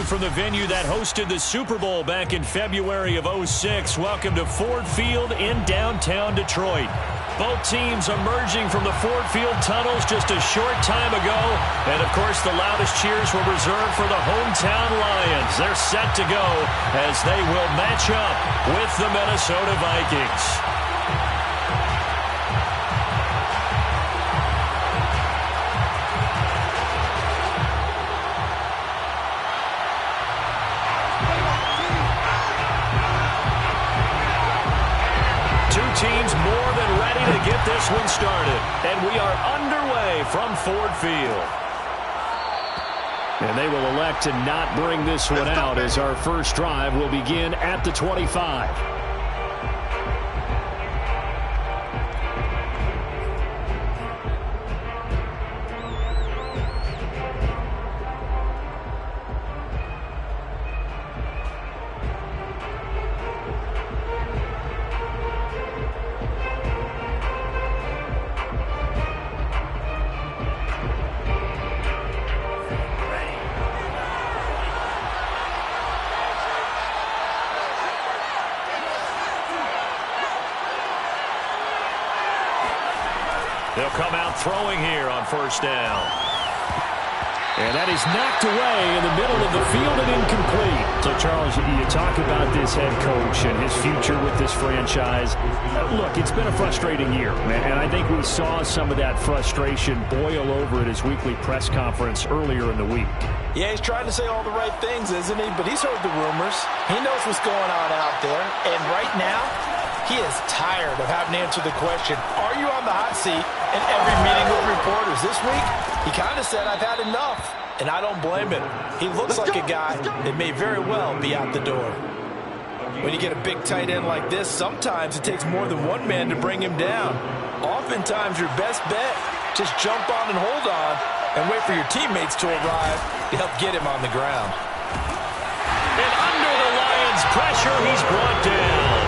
you from the venue that hosted the Super Bowl back in February of '06. Welcome to Ford Field in downtown Detroit. Both teams emerging from the Ford Field tunnels just a short time ago. And, of course, the loudest cheers were reserved for the hometown Lions. They're set to go as they will match up with the Minnesota Vikings. Teams more than ready to get this one started. And we are underway from Ford Field. And they will elect to not bring this one out as our first drive will begin at the 25. They'll come out throwing here on first down. And that is knocked away in the middle of the field and incomplete. So, Charles, you talk about this head coach and his future with this franchise. Look, it's been a frustrating year, and I think we saw some of that frustration boil over at his weekly press conference earlier in the week. Yeah, he's trying to say all the right things, isn't he? But he's heard the rumors. He knows what's going on out there. And right now, he is tired of having to answer the question, are you on the hot seat, in every meeting with reporters. This week, he kind of said, I've had enough. And I don't blame him. He looks like a guy that may very well be out the door. When you get a big tight end like this, sometimes it takes more than one man to bring him down. Oftentimes, your best bet, just jump on and hold on and wait for your teammates to arrive to help get him on the ground. And under the Lions' pressure, he's brought down.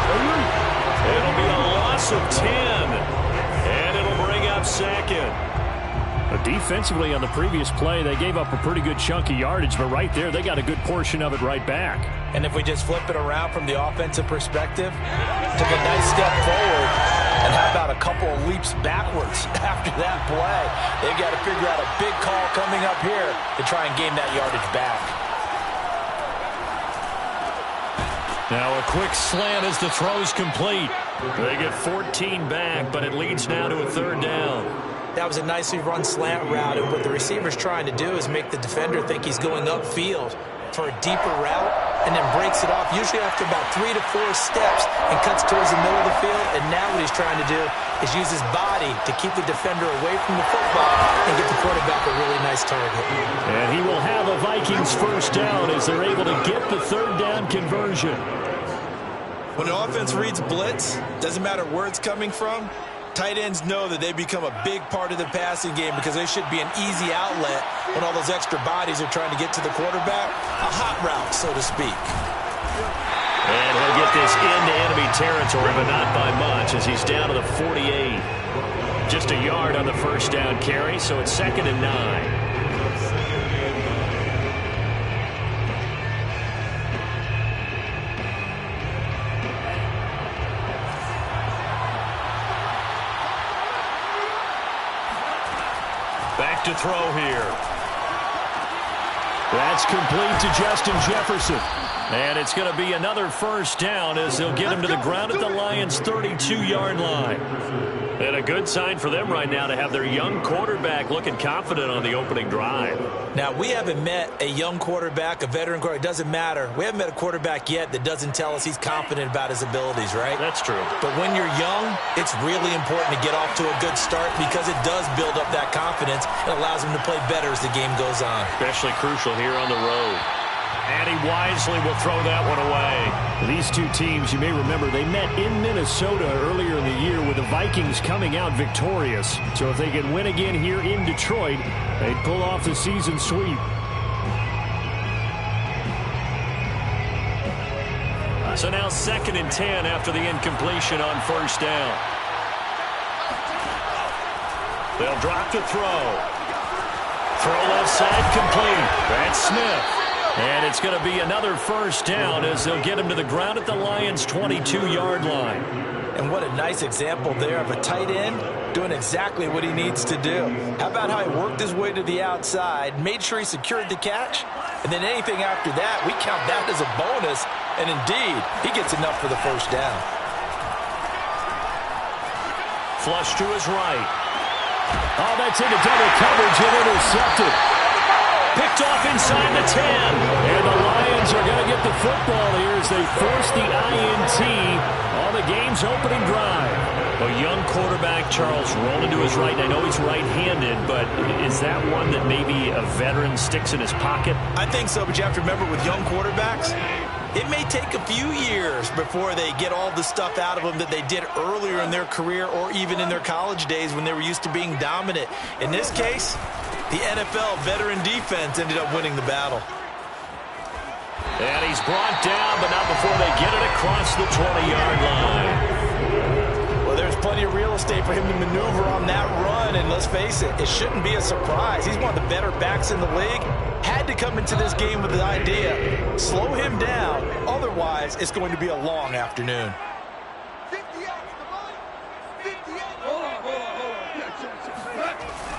It'll be a loss of 10. And it'll bring up second. Defensively on the previous play, they gave up a pretty good chunk of yardage, but right there, they got a good portion of it right back. And if we just flip it around from the offensive perspective, took a nice step forward, and how about a couple of leaps backwards after that play? They've got to figure out a big call coming up here to try and gain that yardage back. Now a quick slant as the throw's complete. They get 14 back, but it leads now to a third down. That was a nicely run slant route, and what the receiver's trying to do is make the defender think he's going upfield for a deeper route, and then breaks it off, usually after about 3 to 4 steps, and cuts towards the middle of the field. And now what he's trying to do is use his body to keep the defender away from the football and get the quarterback a really nice target. And he will have a Vikings first down as they're able to get the third down conversion. When the offense reads blitz, doesn't matter where it's coming from, tight ends know that they become a big part of the passing game because they should be an easy outlet when all those extra bodies are trying to get to the quarterback. A hot route, so to speak. And he'll get this into enemy territory, but not by much as he's down to the 48. Just a yard on the first down carry, so it's 2nd and 9. Back to throw here. That's complete to Justin Jefferson. And it's going to be another first down as they'll get him to the ground at the Lions' 32-yard line. And a good sign for them right now to have their young quarterback looking confident on the opening drive. Now, we haven't met a young quarterback, a veteran quarterback. It doesn't matter. We haven't met a quarterback yet that doesn't tell us he's confident about his abilities, right? That's true. But when you're young, it's really important to get off to a good start because it does build up that confidence. It allows him to play better as the game goes on. Especially crucial here on the road. And he wisely will throw that one away. These two teams, you may remember, they met in Minnesota earlier in the year with the Vikings coming out victorious. So if they can win again here in Detroit, they'd pull off the season sweep. So now 2nd and 10 after the incompletion on first down. They'll drop to throw. Throw left side complete. That's Smith. And it's going to be another first down as they'll get him to the ground at the Lions' 22-yard line. And what a nice example there of a tight end doing exactly what he needs to do. How about how he worked his way to the outside, made sure he secured the catch, and then anything after that, we count that as a bonus. And indeed, he gets enough for the first down. Flush to his right. Oh, that's into double coverage and intercepted. Picked off inside the 10. And the Lions are going to get the football here as they force the INT on the game's opening drive. A young quarterback, Charles, rolling to his right. I know he's right-handed, but is that one that maybe a veteran sticks in his pocket? I think so, but you have to remember with young quarterbacks, it may take a few years before they get all the stuff out of them that they did earlier in their career or even in their college days when they were used to being dominant. In this case, the NFL veteran defense ended up winning the battle. And he's brought down, but not before they get it across the 20-yard line. Well, there's plenty of real estate for him to maneuver on that run, and let's face it, it shouldn't be a surprise. He's one of the better backs in the league. Had to come into this game with the idea, slow him down, otherwise it's going to be a long afternoon.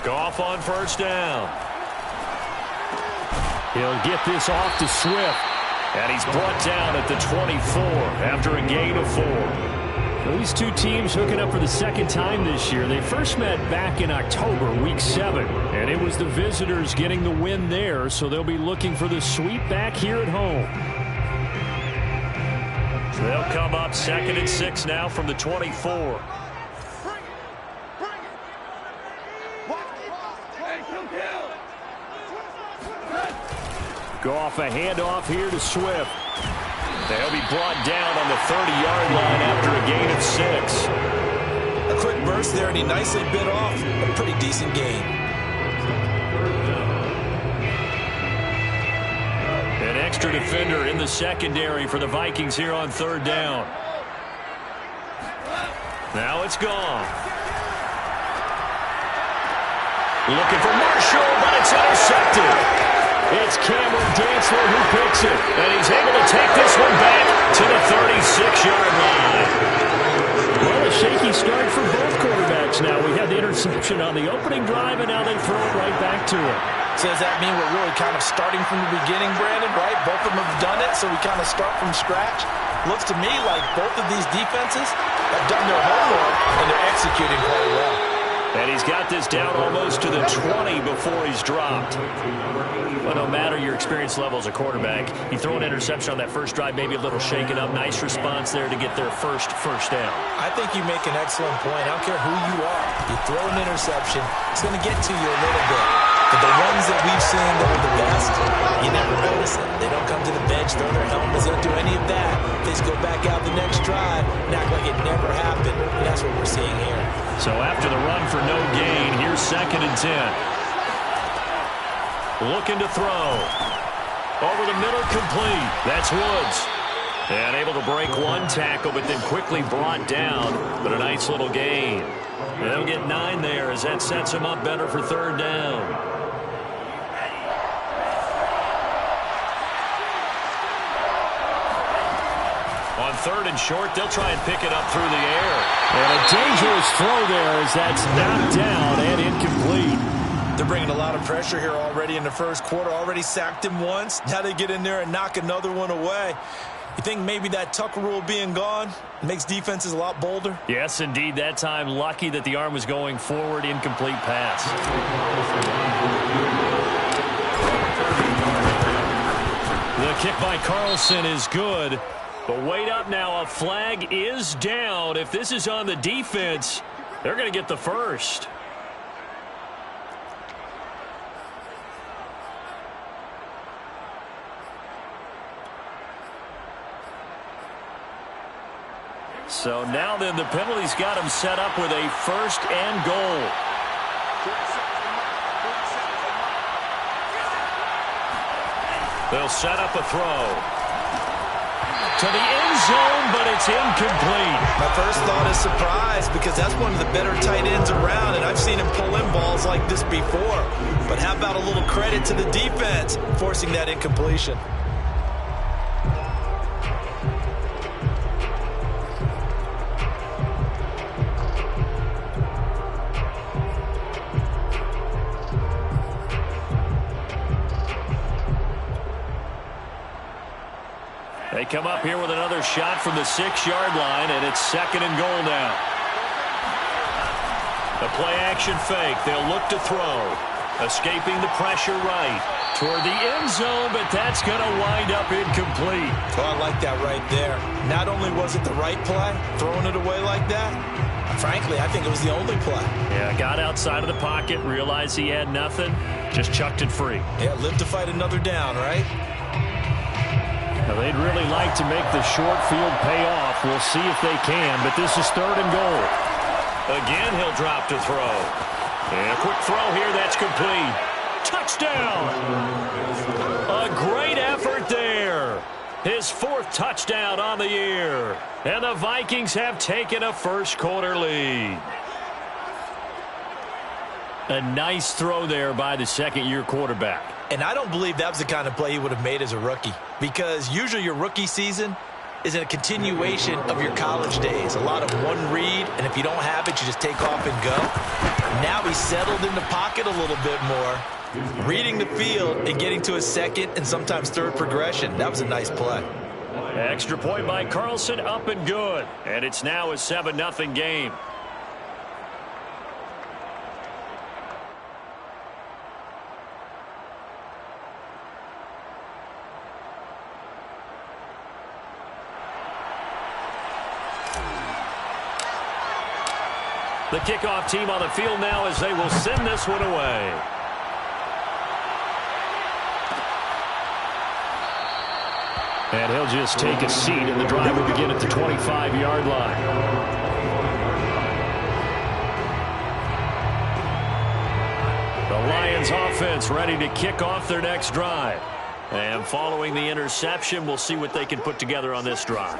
Goff on first down. He'll get this off to Swift. And he's brought down at the 24 after a gain of 4. Well, these two teams hooking up for the second time this year. They first met back in October, week 7. And it was the visitors getting the win there, so they'll be looking for the sweep back here at home. So they'll come up 2nd and 6 now from the 24. Go off a handoff here to Swift. They'll be brought down on the 30-yard line after a gain of 6. A quick burst there, and he nicely bit off a pretty decent gain. An extra defender in the secondary for the Vikings here on 3rd down. Now it's gone. Looking for Marshall, but it's intercepted. It's Cameron Dantzler who picks it, and he's able to take this one back to the 36-yard line. Well, a shaky start for both quarterbacks now. We had the interception on the opening drive, and now they throw it right back to him. So does that mean we're really kind of starting from the beginning, Brandon, right? Both of them have done it, so we kind of start from scratch. Looks to me like both of these defenses have done their homework, and they're executing quite well. And he's got this down almost to the 20 before he's dropped. Well, no matter your experience level as a quarterback, you throw an interception on that first drive, maybe a little shaken up. Nice response there to get their first down. I think you make an excellent point. I don't care who you are. You throw an interception, it's going to get to you a little bit. But the ones that we've seen that are the best, you never notice it. They don't come to the bench, throw their helmets, they don't do any of that. They just go back out the next drive and act like it never happened. And that's what we're seeing here. So after the run for no gain, here's 2nd and 10. Looking to throw. Over the middle, complete. That's Woods. And able to break one tackle, but then quickly brought down. But a nice little gain. They'll get 9 there as that sets him up better for 3rd down. On 3rd and short, they'll try and pick it up through the air. And a dangerous throw there as that's knocked down and incomplete. They're bringing a lot of pressure here already in the first quarter. Already sacked him once. Now they get in there and knock another one away. You think maybe that Tucker rule being gone makes defenses a lot bolder? Yes, indeed. That time, lucky that the arm was going forward. Incomplete pass. The kick by Carlson is good. But wait up now. A flag is down. If this is on the defense, they're going to get the first. So now then the penalty's got him set up with a 1st and goal. They'll set up a throw. To to the end zone, but it's incomplete. My first thought is surprise because that's one of the better tight ends around, and I've seen him pull in balls like this before. But how about a little credit to the defense forcing that incompletion? They come up here with another shot from the 6-yard line, and it's 2nd and goal now. The play-action fake. They'll look to throw. Escaping the pressure right. Toward the end zone, but that's going to wind up incomplete. Oh, I like that right there. Not only was it the right play, throwing it away like that, frankly, I think it was the only play. Yeah, got outside of the pocket, realized he had nothing, just chucked it free. Yeah, live to fight another down, right? Now, they'd really like to make the short field pay off. We'll see if they can, but this is 3rd and goal. Again, he'll drop to throw. And a quick throw here, that's complete. Touchdown! A great effort there. His 4th touchdown on the year. And the Vikings have taken a first-quarter lead. A nice throw there by the second-year quarterback. And I don't believe that was the kind of play he would have made as a rookie, because usually your rookie season is a continuation of your college days. A lot of one read, and if you don't have it, you just take off and go. Now he's settled in the pocket a little bit more, reading the field and getting to a second and sometimes third progression. That was a nice play. Extra point by Carlson, up and good. And it's now a 7-0 game. The kickoff team on the field now as they will send this one away. And he'll just take a seat, and the drive will begin at the 25-yard line. The Lions offense ready to kick off their next drive. And following the interception, we'll see what they can put together on this drive.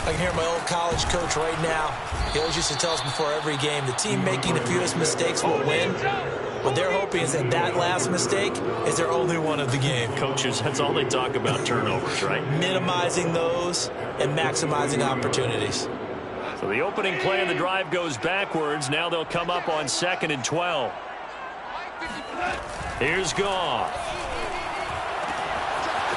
I can hear my old college coach right now. He always used to tell us before every game, the team making the fewest mistakes will win. What they're hoping is that that last mistake is their only one of the game. Coaches, that's all they talk about, turnovers, right? Minimizing those and maximizing opportunities. So the opening play of the drive goes backwards. Now they'll come up on 2nd and 12. Here's Goff.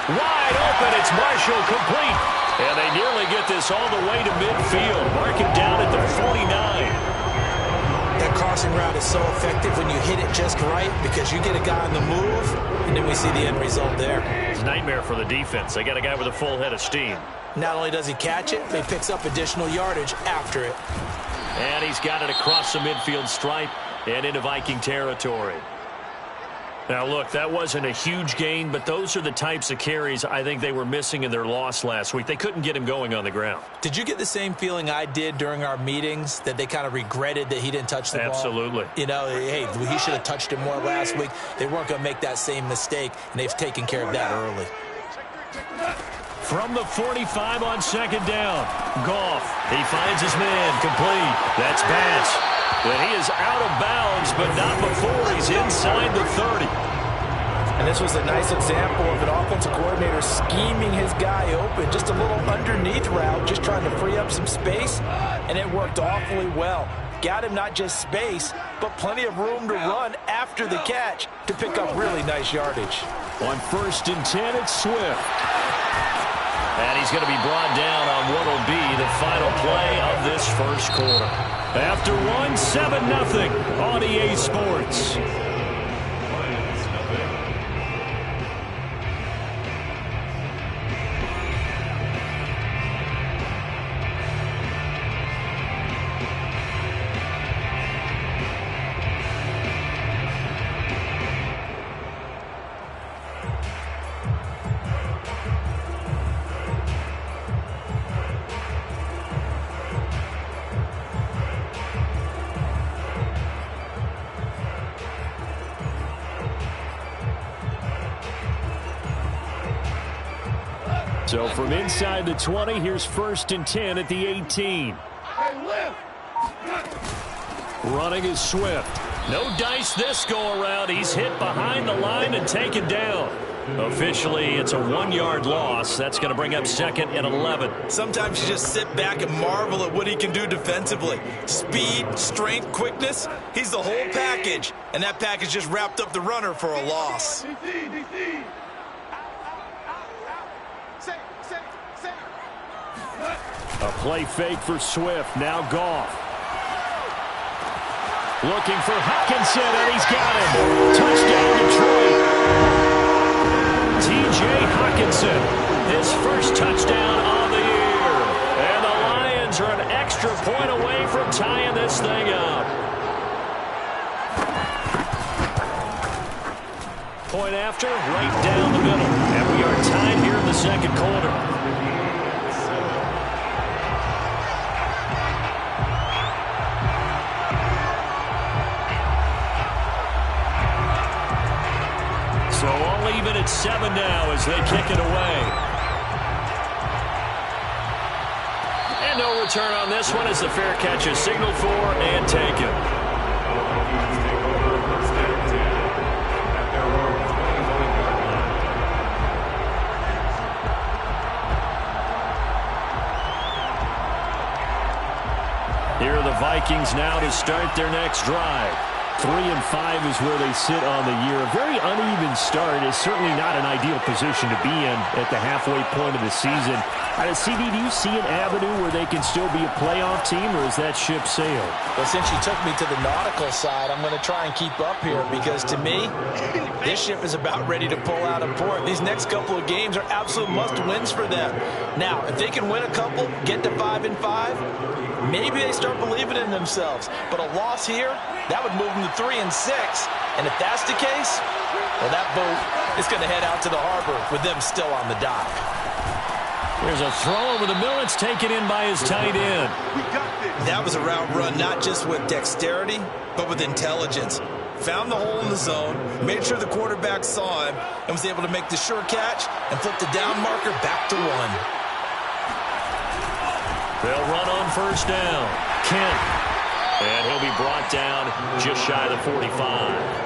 Wide open, it's Marshall, complete. And they nearly get this all the way to midfield. Mark it down at the 49. That crossing route is so effective when you hit it just right because you get a guy on the move, and then we see the end result there. It's a nightmare for the defense. They got a guy with a full head of steam. Not only does he catch it, but he picks up additional yardage after it. And he's got it across the midfield stripe and into Viking territory. Now, look, that wasn't a huge gain, but those are the types of carries I think they were missing in their loss last week. They couldn't get him going on the ground. Did you get the same feeling I did during our meetings, that they kind of regretted that he didn't touch the ball? Absolutely. You know, hey, he should have touched it more last week. They weren't going to make that same mistake, and they've taken care of that early. From the 45 on 2nd down, Goff. He finds his man, complete. That's Bass. But he is out of bounds, but not before he's inside the 30. And this was a nice example of an offensive coordinator scheming his guy open. Just a little underneath route, just trying to free up some space, and it worked awfully well. Got him not just space, but plenty of room to run after the catch to pick up really nice yardage. On 1st and 10, it's Swift. And he's going to be brought down on what will be the final play of this first quarter. After 7-0 on EA Sports. So from inside the 20, here's 1st and 10 at the 18. Running is Swift. No dice this go-around. He's hit behind the line and taken down. Officially, it's a 1-yard loss. That's going to bring up 2nd and 11. Sometimes you just sit back and marvel at what he can do defensively. Speed, strength, quickness. He's the whole package. And that package just wrapped up the runner for a loss. A play fake for Swift. Now Goff. Looking for Hockenson, and he's got him. Touchdown, Detroit. T.J. Hockenson, his first touchdown on the year. And the Lions are an extra point away from tying this thing up. Point after, right down the middle. And we are tied here in the 2nd quarter. So all even at 7 now as they kick it away. And no return on this one as the fair catch is signaled for and taken. Here are the Vikings now to start their next drive. 3-5 is where they sit on the year. A very uneven start is certainly not an ideal position to be in at the halfway point of the season. CD, do you see an avenue where they can still be a playoff team, or is that ship sailed? Well, since you took me to the nautical side, I'm going to try and keep up here because, to me, this ship is about ready to pull out of port. These next couple of games are absolute must-wins for them. Now, if they can win a couple, get to 5-5, maybe they start believing in themselves. But a loss here, that would move them to 3-6. And if that's the case, well, that boat is going to head out to the harbor with them still on the dock. There's a throw over the middle. It's taken in by his tight end. That was a route run not just with dexterity, but with intelligence. Found the hole in the zone, made sure the quarterback saw him, and was able to make the sure catch and flip the down marker back to 1. They'll run on 1st down. Kent. And he'll be brought down just shy of the 45.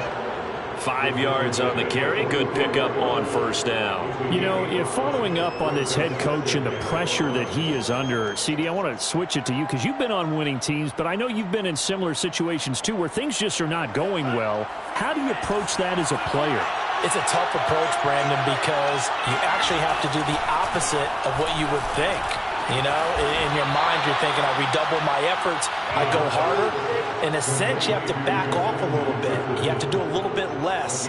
5 yards on the carry. Good pickup on 1st down. You know, if following up on this head coach and the pressure that he is under, CD, I want to switch it to you because you've been on winning teams, but I know you've been in similar situations too where things just are not going well. How do you approach that as a player? It's a tough approach, Brandon, because you actually have to do the opposite of what you would think. You know, in your mind, you're thinking, I redouble my efforts, I go harder. In a sense, you have to back off a little bit. You have to do a little bit less.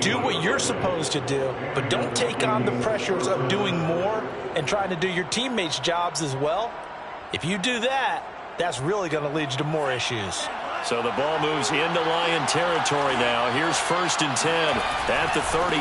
Do what you're supposed to do, but don't take on the pressures of doing more and trying to do your teammates' jobs as well. If you do that, that's really going to lead you to more issues. So the ball moves into Lion territory now. Here's 1st and 10 at the 38.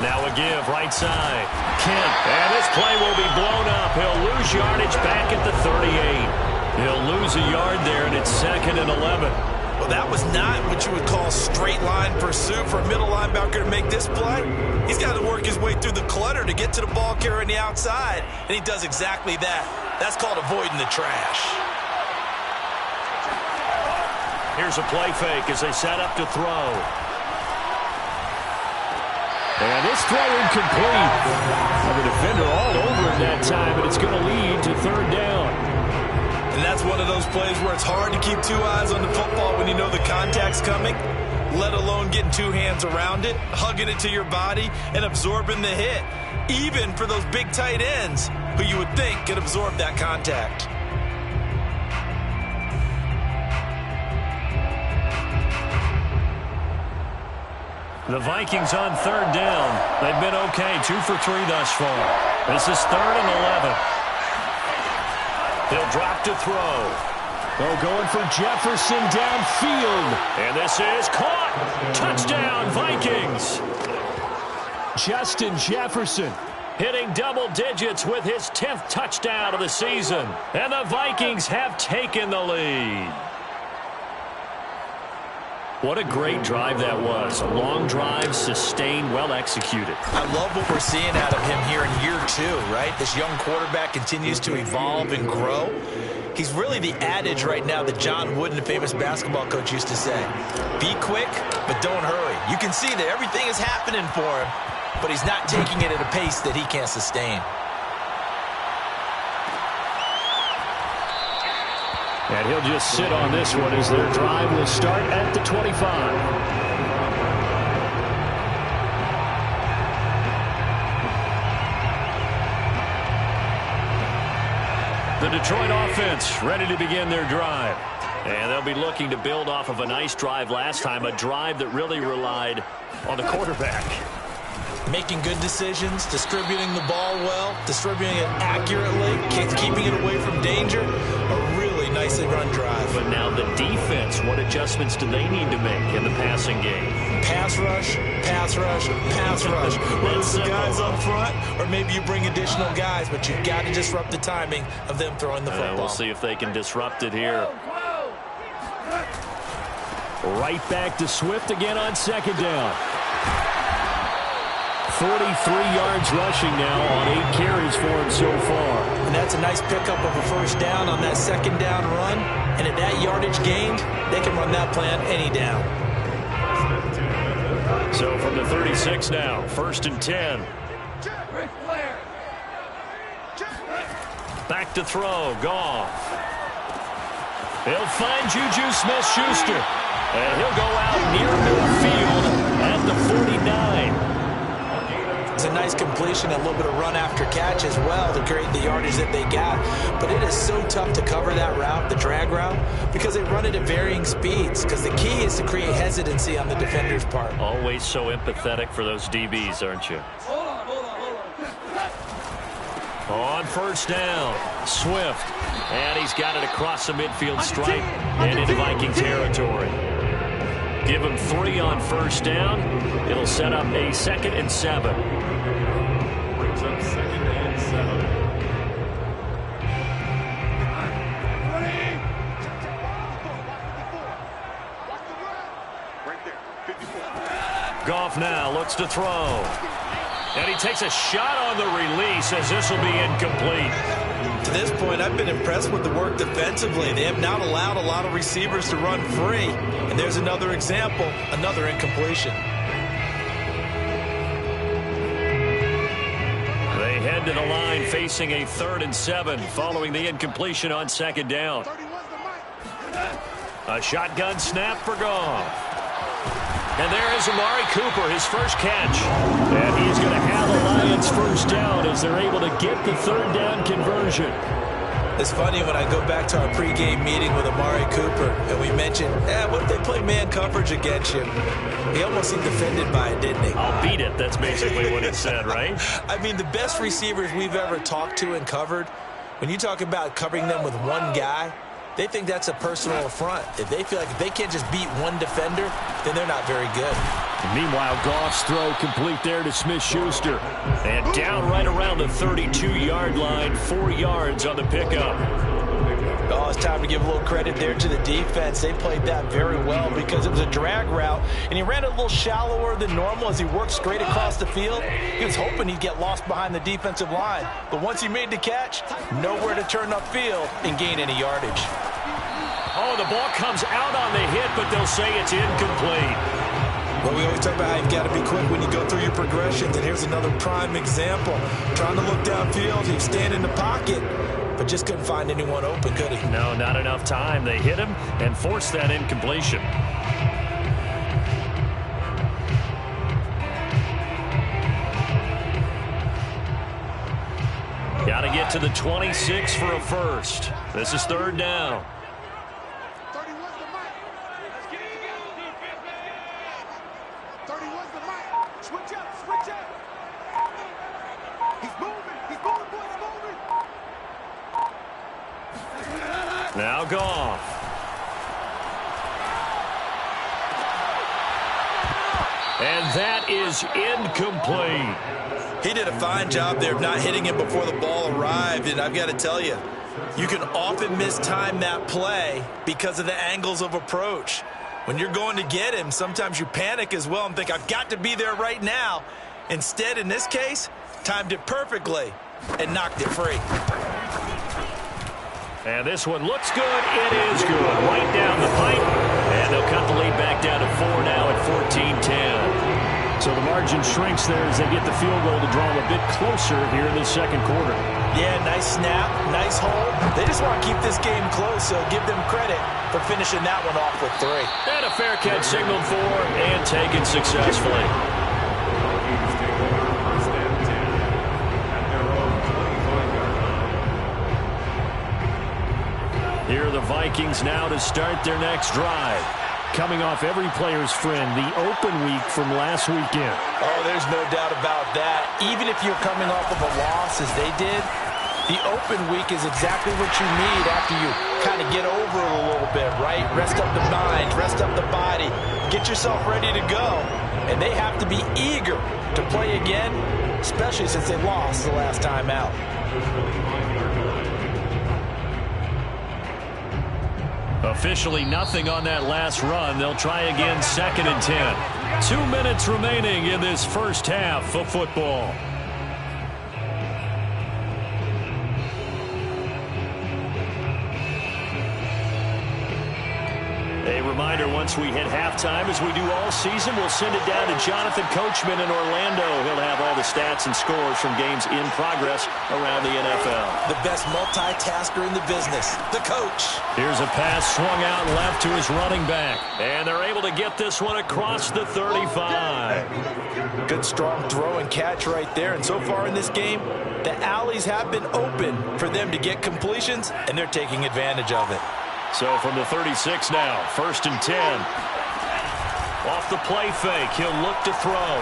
Now a give right side. Kent. And this play will be blown up. He'll lose yardage back at the 38. He'll lose a yard there, and it's 2nd and 11. Well, that was not what you would call straight line pursuit for a middle linebacker to make this play. He's got to work his way through the clutter to get to the ball carrier on the outside, and he does exactly that. That's called avoiding the trash. Here's a play fake as they set up to throw. And this throw incomplete. Well, the defender all over him that time, but it's going to lead to 3rd down. And that's one of those plays where it's hard to keep 2 eyes on the football when you know the contact's coming, let alone getting 2 hands around it, hugging it to your body, and absorbing the hit, even for those big tight ends who you would think could absorb that contact. The Vikings on 3rd down. They've been okay, 2 for 3 thus far. This is 3rd and 11. He'll drop to throw. Oh, going for Jefferson downfield. And this is caught. Touchdown, Vikings. Justin Jefferson hitting double digits with his 10th touchdown of the season. And the Vikings have taken the lead. What a great drive that was. A long drive, sustained, well executed. I love what we're seeing out of him here in year 2, right? This young quarterback continues to evolve and grow. He's really the adage right now that John Wooden, the famous basketball coach, used to say. Be quick, but don't hurry. You can see that everything is happening for him, but he's not taking it at a pace that he can't sustain. And he'll just sit on this one as their drive will start at the 25. The Detroit offense ready to begin their drive. And they'll be looking to build off of a nice drive last time, a drive that really relied on the quarterback. Making good decisions, distributing the ball well, distributing it accurately, keeping it away from danger. A really nicely run drive. But now the defense, what adjustments do they need to make in the passing game? Pass rush, pass rush, pass rush. Whether it's the guys up front or maybe you bring additional guys, but you've got to disrupt the timing of them throwing the football. We'll see if they can disrupt it here. Right back to Swift again on second down. 43 yards rushing now on 8 carries for him so far. And that's a nice pickup of a first down on that second down run. And at that yardage gained, they can run that plan any down. So from the 36 now, 1st and 10. Back to throw, Goff. He'll find Juju Smith-Schuster. And he'll go out near midfield at the 49. It's a nice completion, a little bit of run after catch as well to create the yardage that they got. But it is so tough to cover that route, the drag route, because they run it at varying speeds. Because the key is to create hesitancy on the defender's part. Always so empathetic for those DBs, aren't you? On first down, Swift. And he's got it across the midfield stripe and into Viking territory. Give him 3 on first down. It'll set up a 2nd and 7. Brings up 2nd and 7. Right there, 54. Goff now looks to throw. And he takes a shot on the release as this will be incomplete. To this point, I've been impressed with the work defensively. They have not allowed a lot of receivers to run free. And there's another example, another incompletion. They head to the line facing a 3rd and 7 following the incompletion on second down. A shotgun snap for Goff. And there is Amari Cooper, his first catch. And he's going to have the Lions first down as they're able to get the 3rd down conversion. It's funny when I go back to our pregame meeting with Amari Cooper and we mentioned, what if they play man coverage against you? He almost seemed offended by it, didn't he? I'll beat it. That's basically what it said, right? I mean, the best receivers we've ever talked to and covered, when you talk about covering them with one guy, they think that's a personal affront. If they feel like if they can't just beat one defender, then they're not very good. And meanwhile, Goff's throw complete there to Smith-Schuster. And down right around the 32-yard line, 4 yards on the pickup. Oh, it's time to give a little credit there to the defense. They played that very well because it was a drag route, and he ran it a little shallower than normal as he worked straight across the field. He was hoping he'd get lost behind the defensive line. But once he made the catch, nowhere to turn upfield and gain any yardage. Oh, the ball comes out on the hit, but they'll say it's incomplete. Well, we always talk about how you've got to be quick when you go through your progressions, and here's another prime example. Trying to look downfield, he'd stand in the pocket, but just couldn't find anyone open, could he? No, not enough time. They hit him and forced that incompletion. Got to get to the 26 for a first. This is 3rd down. Now Goff. And that is incomplete. He did a fine job there of not hitting him before the ball arrived, and I've got to tell you, you can often mistime that play because of the angles of approach. When you're going to get him, sometimes you panic as well and think, I've got to be there right now. Instead, in this case, timed it perfectly and knocked it free. And this one looks good. It is good. Right down the pipe. And they'll cut the lead back down to 4 now at 14-10. So the margin shrinks there as they get the field goal to draw them a bit closer here in the second quarter. Yeah, nice snap, nice hold. They just want to keep this game close, so give them credit for finishing that one off with 3. And a fair catch signaled for and taken successfully. Vikings take over first and 10 at their own 25-yard line. Here are the Vikings now to start their next drive. Coming off every player's friend, the open week from last weekend. Oh, there's no doubt about that. Even if you're coming off of a loss as they did, the open week is exactly what you need after you kind of get over it a little bit, right? Rest up the mind, rest up the body, get yourself ready to go. And they have to be eager to play again, especially since they lost the last time out. Officially nothing on that last run. They'll try again 2nd and 10. 2 minutes remaining in this first half of football. A reminder, once we hit halftime, as we do all season, we'll send it down to Jonathan Coachman in Orlando. He'll have all the stats and scores from games in progress around the NFL. The best multitasker in the business, the coach. Here's a pass swung out left to his running back. And they're able to get this one across the 35. Good strong throw and catch right there. And so far in this game, the alleys have been open for them to get completions, and they're taking advantage of it. So from the 36 now, 1st and 10. Off the play fake, he'll look to throw.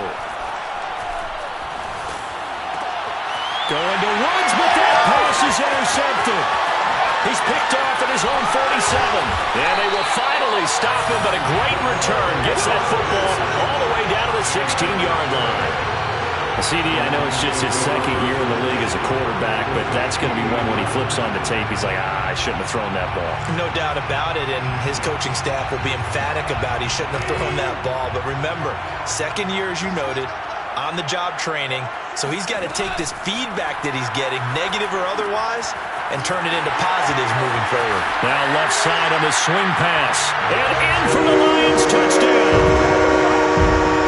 Going to Woods, but that pass is intercepted. He's picked off at his own 47. And they will finally stop him, but a great return gets that football all the way down to the 16-yard line. CD, I know it's just his second year in the league as a quarterback, but that's going to be one when he flips on the tape. He's like, I shouldn't have thrown that ball. No doubt about it, and his coaching staff will be emphatic about he shouldn't have thrown that ball. But remember, second year, as you noted, on-the-job training, so he's got to take this feedback that he's getting, negative or otherwise, and turn it into positives moving forward. Now left side on the swing pass. And in for the Lions, touchdown.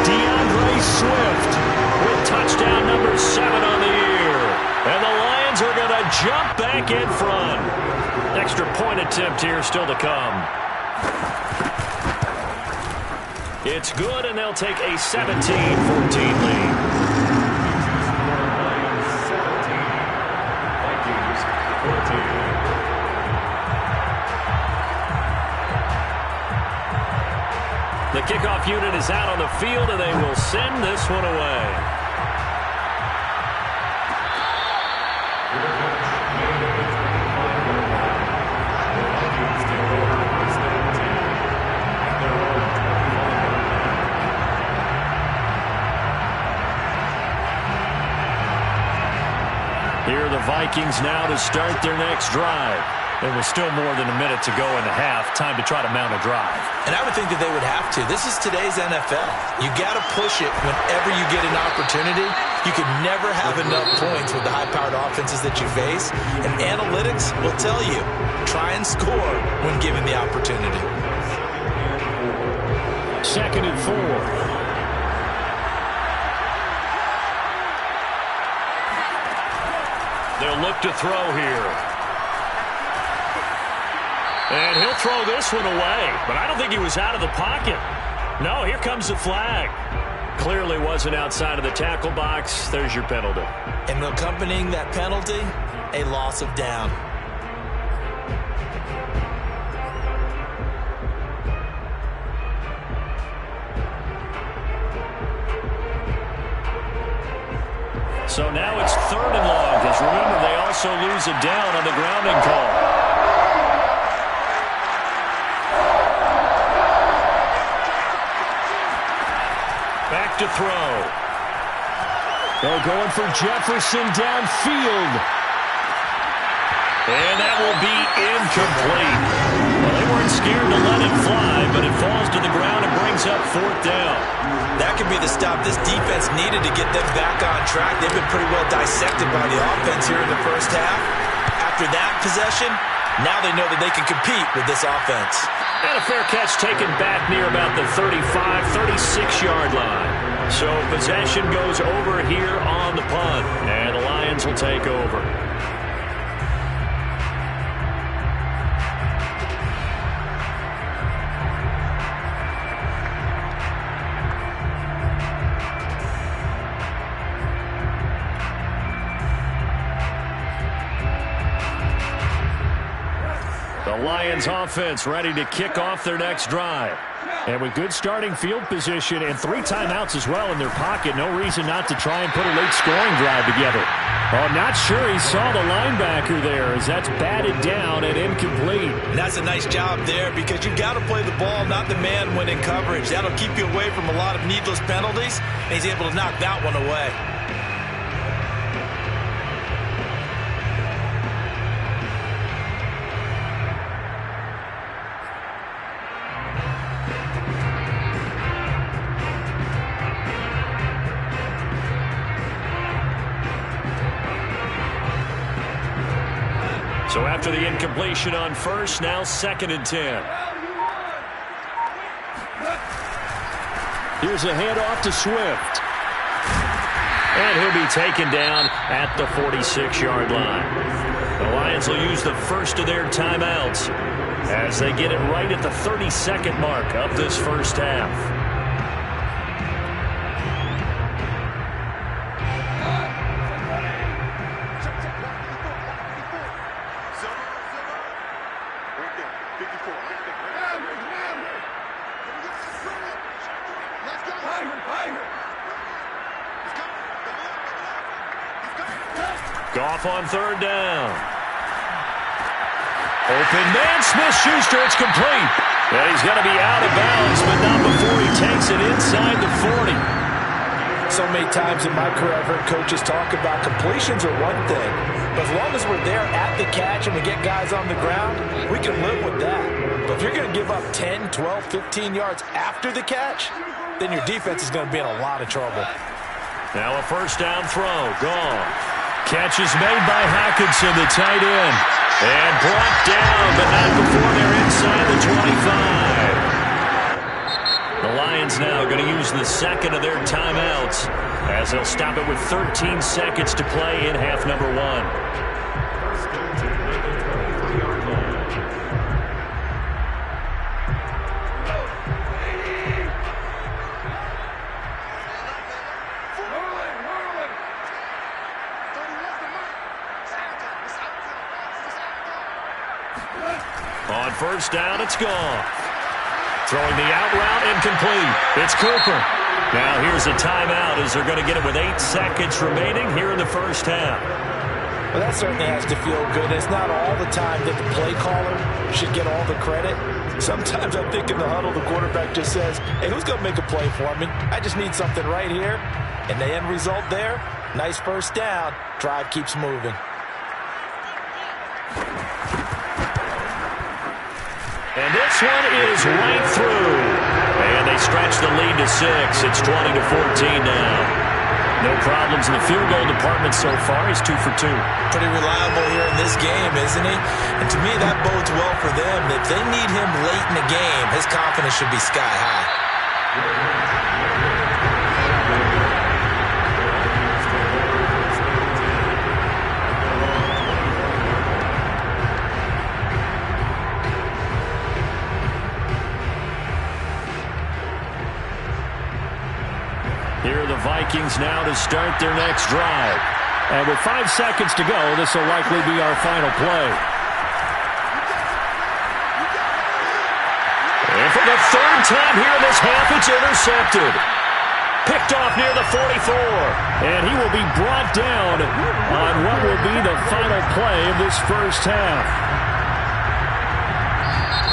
DeAndre Swift with touchdown number 7 on the year. And the Lions are going to jump back in front. Extra point attempt here still to come. It's good, and they'll take a 17-14 lead. Lions 17, Vikings 14. The kickoff unit is out on the field, and they will send this one away. Here are the Vikings now to start their next drive. And with still more than a minute to go in the half, time to try to mount a drive. And I would think that they would have to. This is today's NFL. You got to push it whenever you get an opportunity. You can never have enough points with the high-powered offenses that you face. And analytics will tell you, try and score when given the opportunity. 2nd and 4. They'll look to throw here. And he'll throw this one away. But I don't think he was out of the pocket. No, here comes the flag. Clearly wasn't outside of the tackle box. There's your penalty. And accompanying that penalty, a loss of down. So now it's 3rd and long, because remember, they also lose a down on the grounding call. Back to throw. They're going for Jefferson downfield. And that will be incomplete. Well, they weren't scared to let it fly, but it falls to the ground and brings up 4th down. That could be the stop this defense needed to get them back on track. They've been pretty well dissected by the offense here in the first half. After that possession, now they know that they can compete with this offense. And a fair catch taken back near about the 35, 36-yard line. So possession goes over here on the punt, and the Lions will take over. The Lions offense ready to kick off their next drive. And with good starting field position and 3 timeouts as well in their pocket, no reason not to try and put a late scoring drive together. Oh, not sure he saw the linebacker there as that's batted down and incomplete. And that's a nice job there because you've got to play the ball, not the man when in coverage. That'll keep you away from a lot of needless penalties, and he's able to knock that one away. So after the incompletion on first, now 2nd and 10. Here's a handoff to Swift. And he'll be taken down at the 46-yard line. The Lions will use the first of their timeouts as they get it right at the 32nd mark of this first half. Goff on 3rd down. Open man, Smith-Schuster, it's complete. And he's going to be out of bounds, but not before he takes it inside the 40. So many times in my career I've heard coaches talk about completions are one thing, but as long as we're there at the catch and we get guys on the ground, we can live with that. But if you're going to give up 10, 12, 15 yards after the catch, then your defense is going to be in a lot of trouble. Now a 1st down throw, gone. Catch is made by Hockenson, the tight end. And brought down, but not before they're inside the 25. The Lions now going to use the 2nd of their timeouts as they'll stop it with 13 seconds to play in half number 1. On 1st down, it's gone. Throwing the out route, incomplete. It's Cooper. Now here's a timeout as they're going to get it with 8 seconds remaining here in the first half. Well, that certainly has to feel good. It's not all the time that the play caller should get all the credit. Sometimes I think in the huddle, the quarterback just says, hey, who's going to make a play for me? I just need something right here. And the end result there, nice 1st down. Drive keeps moving. And this one is right through. And they stretch the lead to 6. It's 20-14 now. No problems in the field goal department so far. He's 2 for 2. Pretty reliable here in this game, isn't he? And to me, that bodes well for them. If they need him late in the game, his confidence should be sky high. Here are the Vikings now to start their next drive. And with 5 seconds to go, this will likely be our final play. And for the 3rd time here in this half, it's intercepted. Picked off near the 44. And he will be brought down on what will be the final play of this first half.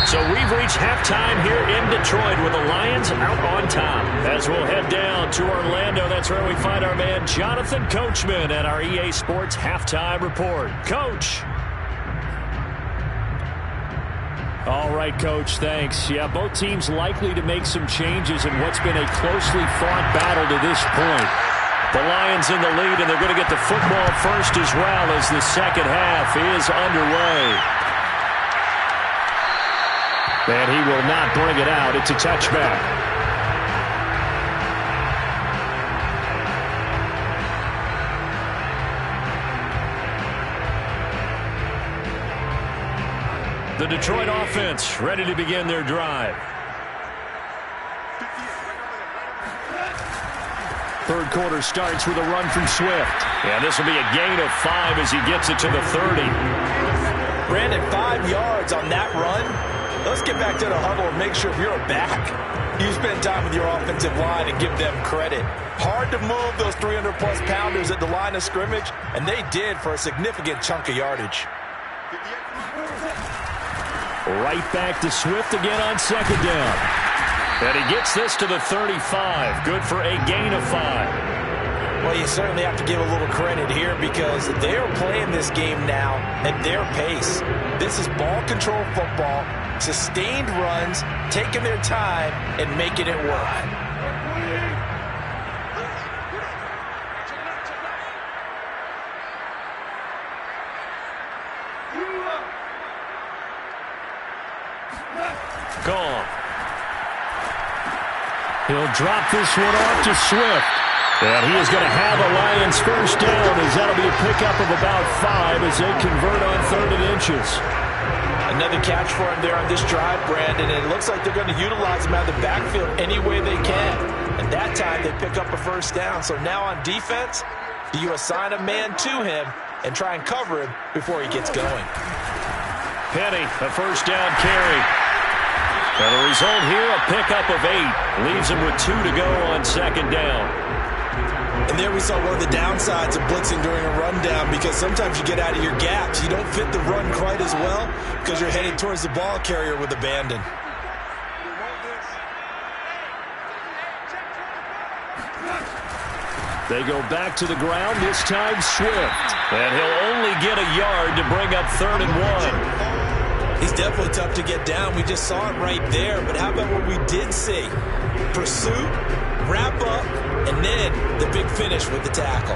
So we've reached halftime here in Detroit with the Lions out on top. As we'll head down to Orlando, that's where we find our man Jonathan Coachman at our EA Sports Halftime Report. Coach. All right, Coach. Thanks. Yeah, both teams likely to make some changes in what's been a closely fought battle to this point. The Lions in the lead, and they're going to get the football first as well as the second half is underway. And he will not bring it out. It's a touchback. The Detroit offense ready to begin their drive. Third quarter starts with a run from Swift. Yeah, this will be a gain of 5 as he gets it to the 30. Brandon, 5 yards on that run. Let's get back to the huddle and make sure you're back. You spend time with your offensive line and give them credit. Hard to move those 300-plus pounders at the line of scrimmage, and they did for a significant chunk of yardage. Right back to Swift again on second down. And he gets this to the 35. Good for a gain of 5. Well, you certainly have to give a little credit here because they are playing this game now at their pace. This is ball control football, sustained runs, taking their time, and making it work. Gone. He'll drop this one off to Swift. And he is going to have a Lions first down as that'll be a pickup of about 5 as they convert on 3rd and inches. Another catch for him there on this drive, Brandon. And it looks like they're going to utilize him out of the backfield any way they can. And that time they pick up a first down. So now on defense, do you assign a man to him and try and cover him before he gets going? Penny, a first down carry. And the result here, a pickup of 8. Leaves him with 2 to go on second down. And there we saw one of the downsides of blitzing during a rundown because sometimes you get out of your gaps. You don't fit the run quite as well because you're headed towards the ball carrier with abandon. They go back to the ground, this time Swift. And he'll only get a yard to bring up 3rd and 1. He's definitely tough to get down. We just saw it right there. But how about what we did see? Pursuit, wrap up, and then the big finish with the tackle.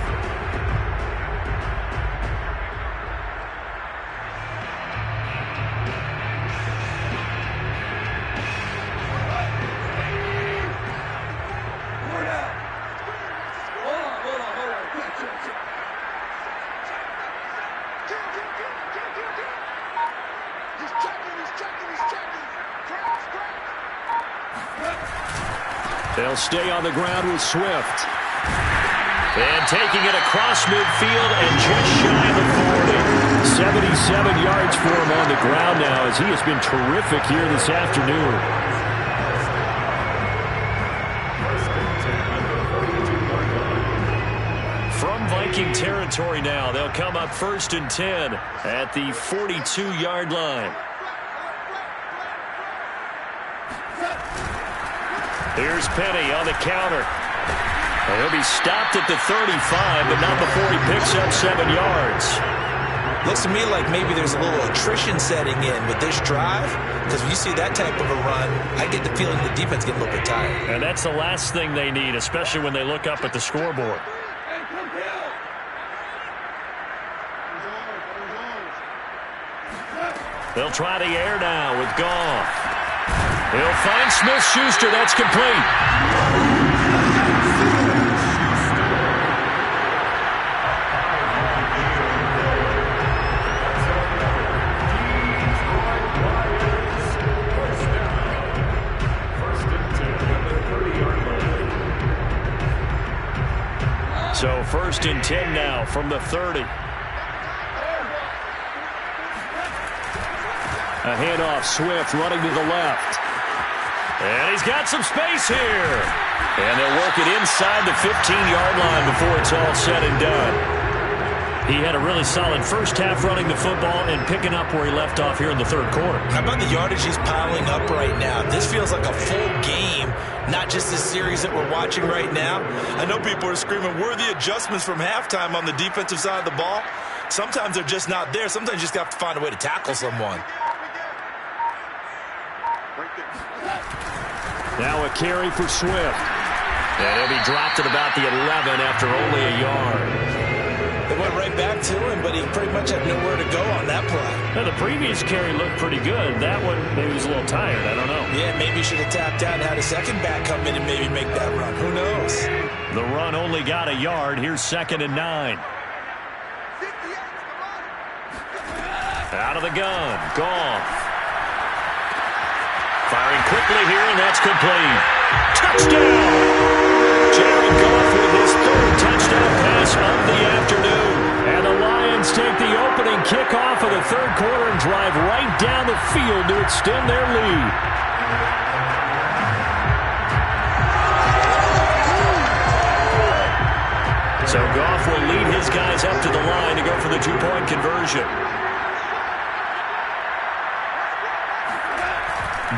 They'll stay on the ground with Swift. And taking it across midfield and just shy of the 40. 77 yards for him on the ground now as he has been terrific here this afternoon. From Viking territory now, they'll come up 1st and 10 at the 42-yard line. Here's Penny on the counter. And he'll be stopped at the 35, but not before he picks up 7 yards. Looks to me like maybe there's a little attrition setting in with this drive, because when you see that type of a run, I get the feeling the defense getting a little bit tired. And that's the last thing they need, especially when they look up at the scoreboard. They'll try the air now with Goff. He'll find Smith-Schuster. That's complete. So 1st and 10 now from the 30. A handoff, Swift running to the left. And he's got some space here. And they'll work it inside the 15-yard line before it's all said and done. He had a really solid first half running the football and picking up where he left off here in the 3rd quarter. How about the yardage he's piling up right now? This feels like a full game, not just this series that we're watching right now. I know people are screaming, worthy adjustments from halftime on the defensive side of the ball. Sometimes they're just not there. Sometimes you just have to find a way to tackle someone. Now a carry for Swift. And he'll be dropped at about the 11 after only a yard. They went right back to him, but he pretty much had nowhere to go on that play. Now, the previous carry looked pretty good. That one, maybe he was a little tired. I don't know. Yeah, maybe he should have tapped out and had a second back come in and maybe make that run. Who knows? The run only got a yard. Here's 2nd and 9. Out of the gun. Goff. Firing quickly here, and that's complete. Touchdown! Jared Goff with his 3rd touchdown pass of the afternoon. And the Lions take the opening kickoff of the 3rd quarter and drive right down the field to extend their lead. So Goff will lead his guys up to the line to go for the 2-point conversion.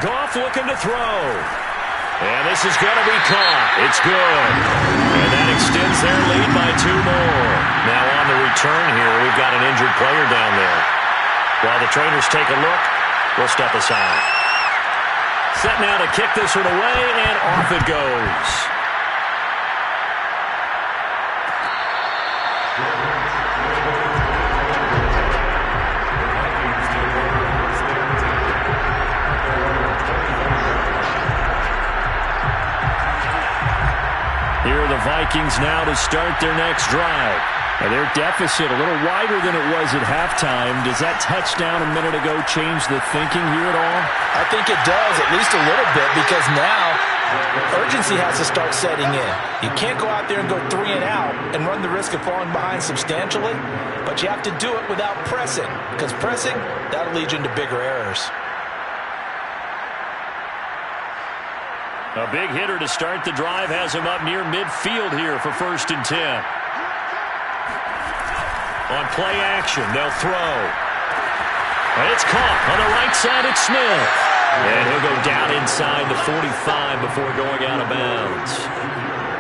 Goff looking to throw. And this is going to be caught. It's good. And that extends their lead by 2 more. Now on the return here, we've got an injured player down there. While the trainers take a look, we'll step aside. Set now to kick this one away, and off it goes. Here are the Vikings now to start their next drive. And their deficit a little wider than it was at halftime. Does that touchdown a minute ago change the thinking here at all? I think it does, at least a little bit, because now urgency has to start setting in. You can't go out there and go 3 and out and run the risk of falling behind substantially, but you have to do it without pressing, because pressing, that'll lead you into bigger errors. A big hitter to start the drive has him up near midfield here for 1st and 10. On play action, they'll throw. And it's caught on the right side. It's Smith. And he'll go down inside the 45 before going out of bounds.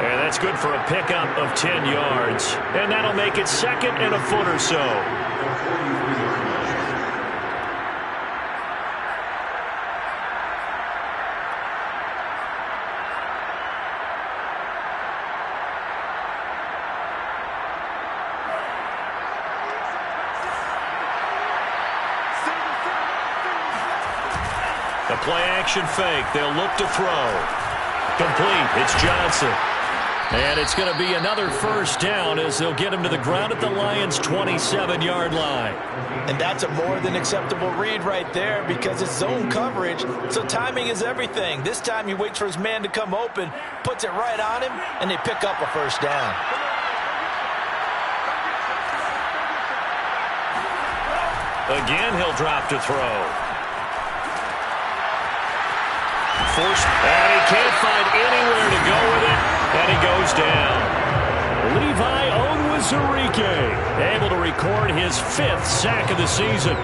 And that's good for a pickup of 10 yards. And that'll make it 2nd and a foot or so. A play-action fake. They'll look to throw. Complete. It's Johnson. And it's going to be another 1st down as they'll get him to the ground at the Lions' 27-yard line. And that's a more than acceptable read right there because it's zone coverage, so timing is everything. This time he waits for his man to come open, puts it right on him, and they pick up a 1st down. Again, he'll drop to throw. Forced, and he can't find anywhere to go with it, and he goes down. Levi Onwuzurike able to record his 5th sack of the season.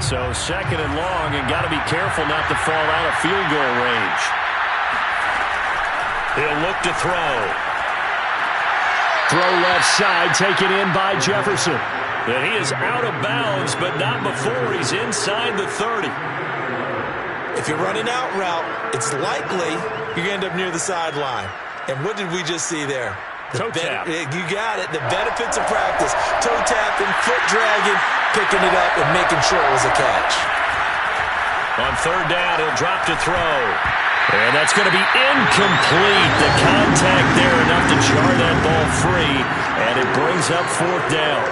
So 2nd and long, and got to be careful not to fall out of field goal range. He'll look to throw. Throw left side, taken in by Jefferson. And he is out of bounds, but not before he's inside the 30. If you're running out route, it's likely you're going to end up near the sideline. And what did we just see there? Toe tap. You got it. The benefits of practice. Toe tapping, foot dragging, picking it up, and making sure it was a catch. On 3rd down, he'll drop to throw. And that's going to be incomplete. The contact there enough to jar that ball free, and it brings up 4th down.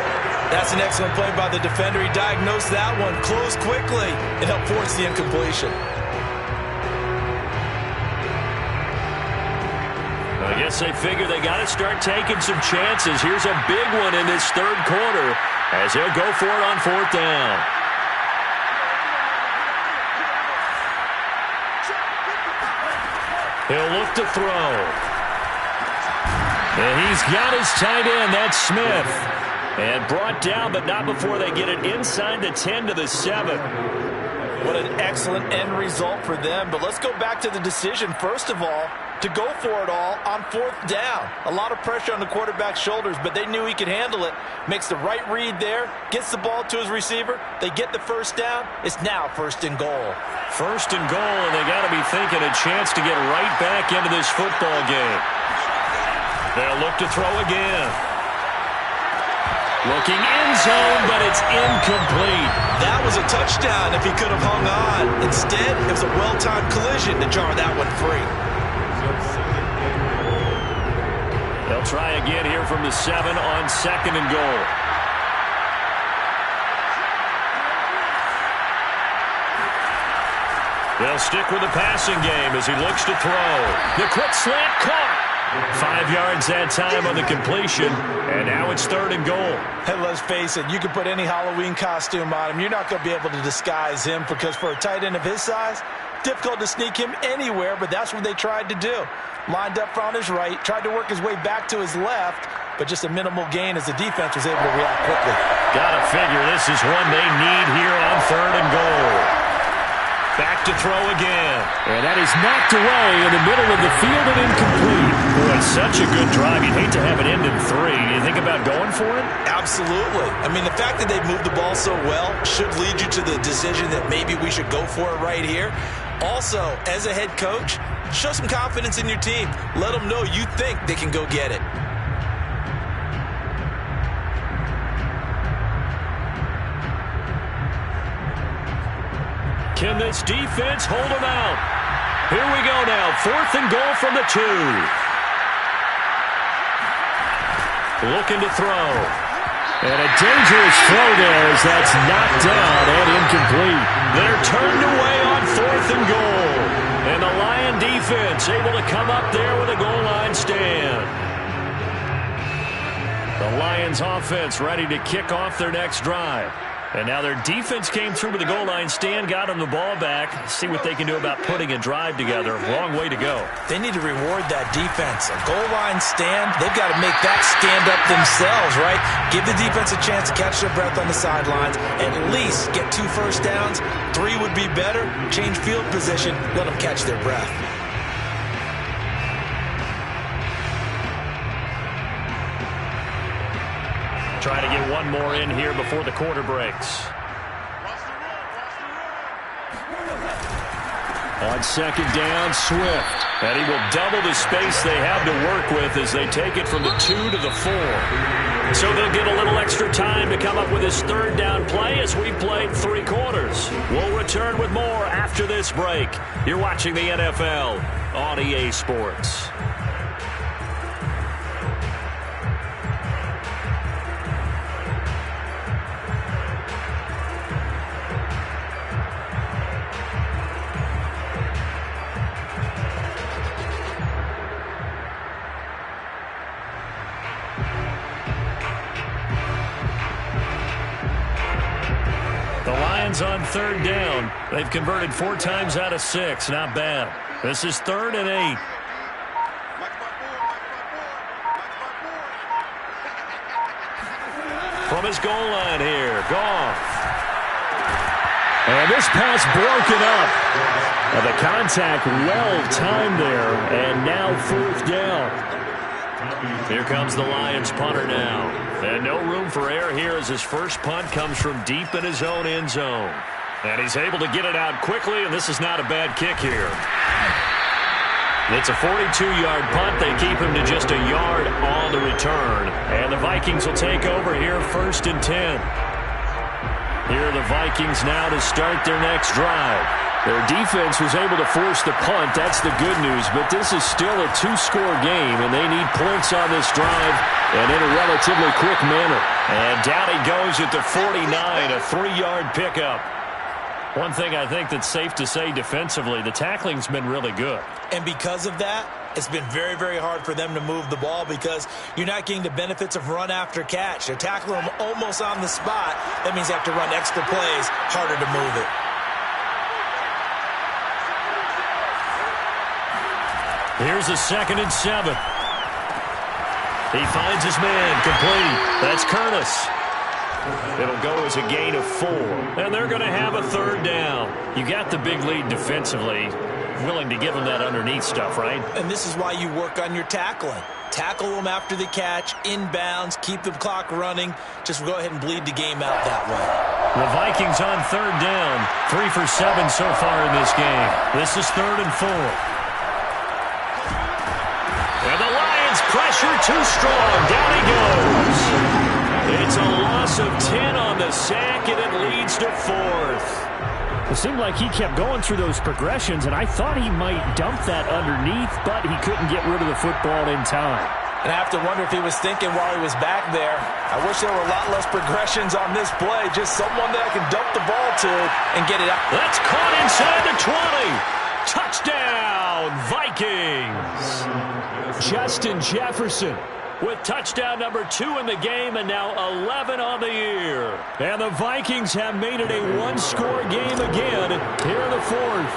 That's an excellent play by the defender. He diagnosed that one, closed quickly, and helped force the incompletion. I guess they figure they got to start taking some chances. Here's a big one in this 3rd quarter as they'll go for it on 4th down. He'll look to throw. And he's got his tight end. That's Smith. And brought down, but not before they get it inside the 10 to the 7. What an excellent end result for them. But let's go back to the decision. First of all, to go for it all on 4th down. A lot of pressure on the quarterback's shoulders, but they knew he could handle it. Makes the right read there, gets the ball to his receiver. They get the first down. It's now 1st and goal. 1st and goal, and they got to be thinking a chance to get right back into this football game. They'll look to throw again. Looking end zone, but it's incomplete. That was a touchdown if he could have hung on. Instead, it was a well-timed collision to jar that one free. They'll try again here from the 7 on 2nd and goal. They'll stick with the passing game as he looks to throw. The quick slant caught. 5 yards that time on the completion, and now it's 3rd and goal. Hey, let's face it, you can put any Halloween costume on him. You're not going to be able to disguise him because for a tight end of his size, difficult to sneak him anywhere, but that's what they tried to do. Lined up on his right, tried to work his way back to his left, but just a minimal gain as the defense was able to react quickly. Gotta figure this is one they need here on 3rd and goal. Back to throw again. And that is knocked away in the middle of the field and incomplete. Boy, such a good drive. You'd hate to have it end in 3. Do you think about going for it? Absolutely. I mean, the fact that they moved the ball so well should lead you to the decision that maybe we should go for it right here. Also, as a head coach, show some confidence in your team. Let them know you think they can go get it. Can this defense hold them out? Here we go now. 4th and goal from the 2. Looking to throw. And a dangerous throw there as that's knocked down and incomplete. They're turned away on 4th and goal. And the Lion defense able to come up there with a goal line stand. The Lions offense ready to kick off their next drive. And now their defense came through with the goal line stand, got them the ball back. See what they can do about putting a drive together. Long way to go. They need to reward that defense. A goal line stand, they've got to make that stand up themselves, right? Give the defense a chance to catch their breath on the sidelines. At least get 2 first downs. 3 would be better. Change field position. Let them catch their breath. Trying to get one more in here before the quarter breaks. On 2nd down, Swift. And he will double the space they have to work with as they take it from the 2 to the 4. So they'll get a little extra time to come up with his 3rd down play as we've played 3 quarters. We'll return with more after this break. You're watching the NFL on EA Sports. On 3rd down. They've converted 4 times out of 6. Not bad. This is 3rd and 8. From his goal line here, Goff. And this pass broken up. And the contact well timed there. And now 4th down. Here comes the Lions punter now. And no room for error here as his first punt comes from deep in his own end zone. And he's able to get it out quickly, and this is not a bad kick here. It's a 42-yard punt. They keep him to just a yard on the return. And the Vikings will take over here 1st and 10. Here are the Vikings now to start their next drive. Their defense was able to force the punt. That's the good news. But this is still a 2-score game, and they need points on this drive and in a relatively quick manner. And down he goes at the 49, a 3-yard pickup. One thing I think that's safe to say defensively, the tackling's been really good. And because of that, it's been very, very hard for them to move the ball because you're not getting the benefits of run after catch. They're tackling them almost on the spot. That means they have to run extra plays, harder to move it. Here's a 2nd and 7. He finds his man, complete. That's Curtis. It'll go as a gain of 4. And they're going to have a 3rd down. You got the big lead defensively. willing to give him that underneath stuff, right? And this is why you work on your tackling. Tackle them after the catch, inbounds, keep the clock running. Just go ahead and bleed the game out that way. The Vikings on third down. 3 for 7 so far in this game. This is 3rd and 4. And the Lions pressure too strong. Down he goes. It's a loss of 10 on the sack, and it leads to 4th. It seemed like he kept going through those progressions, and I thought he might dump that underneath, but he couldn't get rid of the football in time. And I have to wonder if he was thinking while he was back there, I wish there were a lot less progressions on this play. Just someone that I can dump the ball to and get it out. That's caught inside the 20. Touchdown, Vikings. Justin Jefferson with touchdown number 2 in the game, and now 11 on the year. And the Vikings have made it a one-score game again here in the 4th.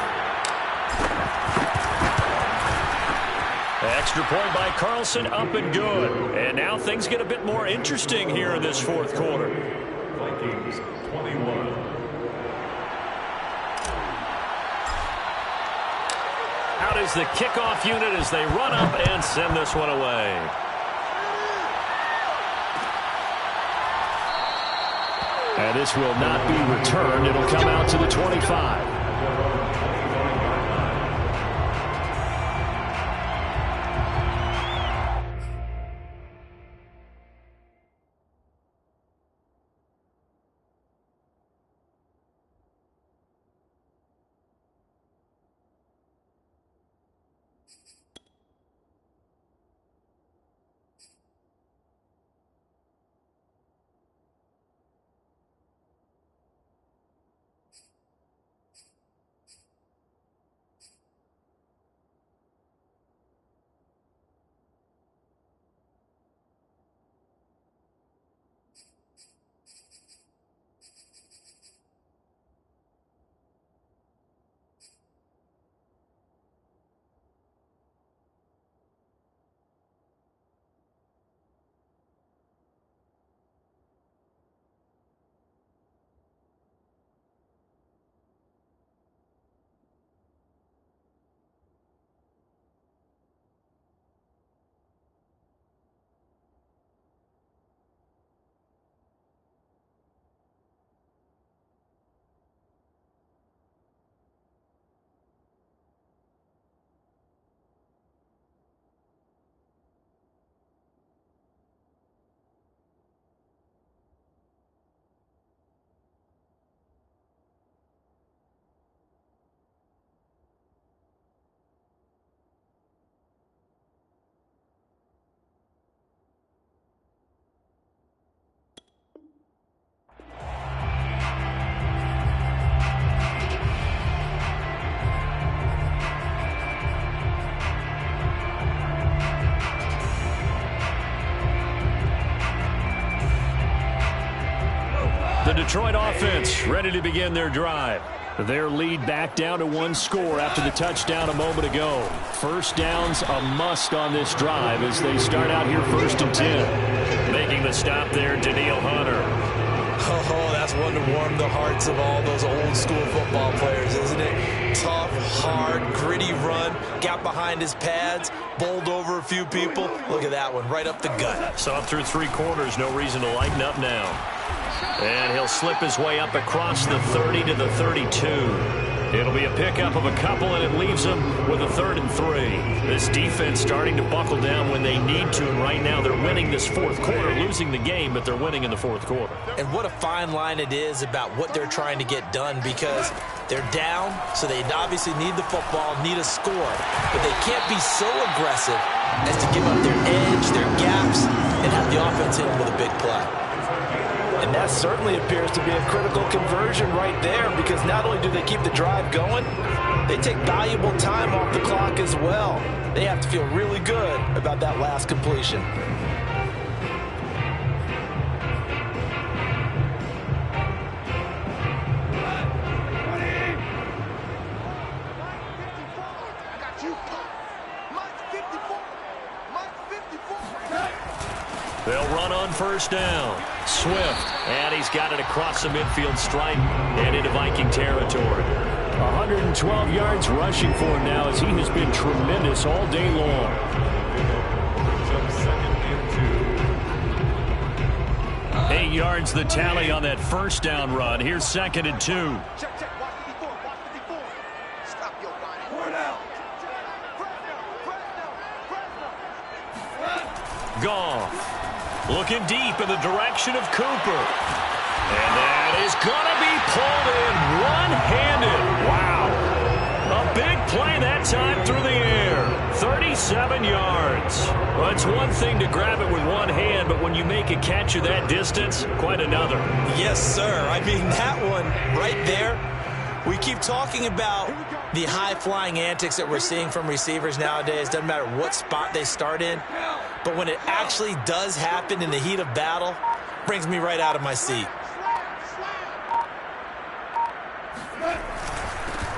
Extra point by Carlson, up and good. And now things get a bit more interesting here in this 4th quarter. Vikings 21. Out is the kickoff unit as they run up and send this one away. And this will not be returned. It'll come out to the 25. The Detroit offense ready to begin their drive. Their lead back down to 1 score after the touchdown a moment ago. First down's a must on this drive as they start out here 1st and 10. Making the stop there, Danielle Hunter. Oh, that's one to warm the hearts of all those old school football players, isn't it? Tough, hard, gritty run, got behind his pads, bowled over a few people. Look at that one, right up the gut. So up through 3 quarters, no reason to lighten up now. And he'll slip his way up across the 30 to the 32. It'll be a pickup of a couple, and it leaves them with a 3rd and 3. This defense starting to buckle down when they need to, and right now they're winning this 4th quarter, losing the game, but they're winning in the 4th quarter. And what a fine line it is about what they're trying to get done, because they're down, so they obviously need the football, need a score, but they can't be so aggressive as to give up their edge, their gaps, and have the offense hit them with a big play. And that certainly appears to be a critical conversion right there, because not only do they keep the drive going, they take valuable time off the clock as well. They have to feel really good about that last completion. They'll run on 1st down. Swift, and he's got it across the midfield stripe and into Viking territory. 112 yards rushing for him now as he has been tremendous all day long. Second and 2. 8 yards the tally on that first down run. Here's 2nd and 2. Check, check. Watch 54. Watch 54. Stop your running. Word out. Goff looking deep in the direction of Cooper. And that is going to be pulled in one-handed. Wow. A big play that time through the air. 37 yards. Well, it's one thing to grab it with one hand, but when you make a catch of that distance, quite another. Yes, sir. I mean, that one right there, we keep talking about the high-flying antics that we're seeing from receivers nowadays. Doesn't matter what spot they start in. But when it actually does happen in the heat of battle, brings me right out of my seat.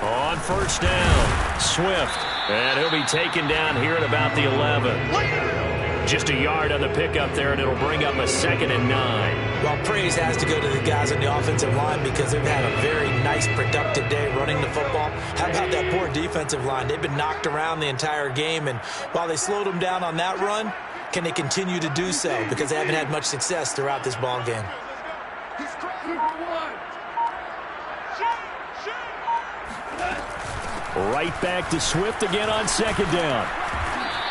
On first down, Swift. And he'll be taken down here at about the 11. Just a yard on the pickup there, and it'll bring up a 2nd and 9. Well, praise has to go to the guys on the offensive line because they've had a very nice, productive day running the football. How about that poor defensive line? They've been knocked around the entire game, and while they slowed them down on that run, can they continue to do so? Because they haven't had much success throughout this ball game. Right back to Swift again on 2nd down.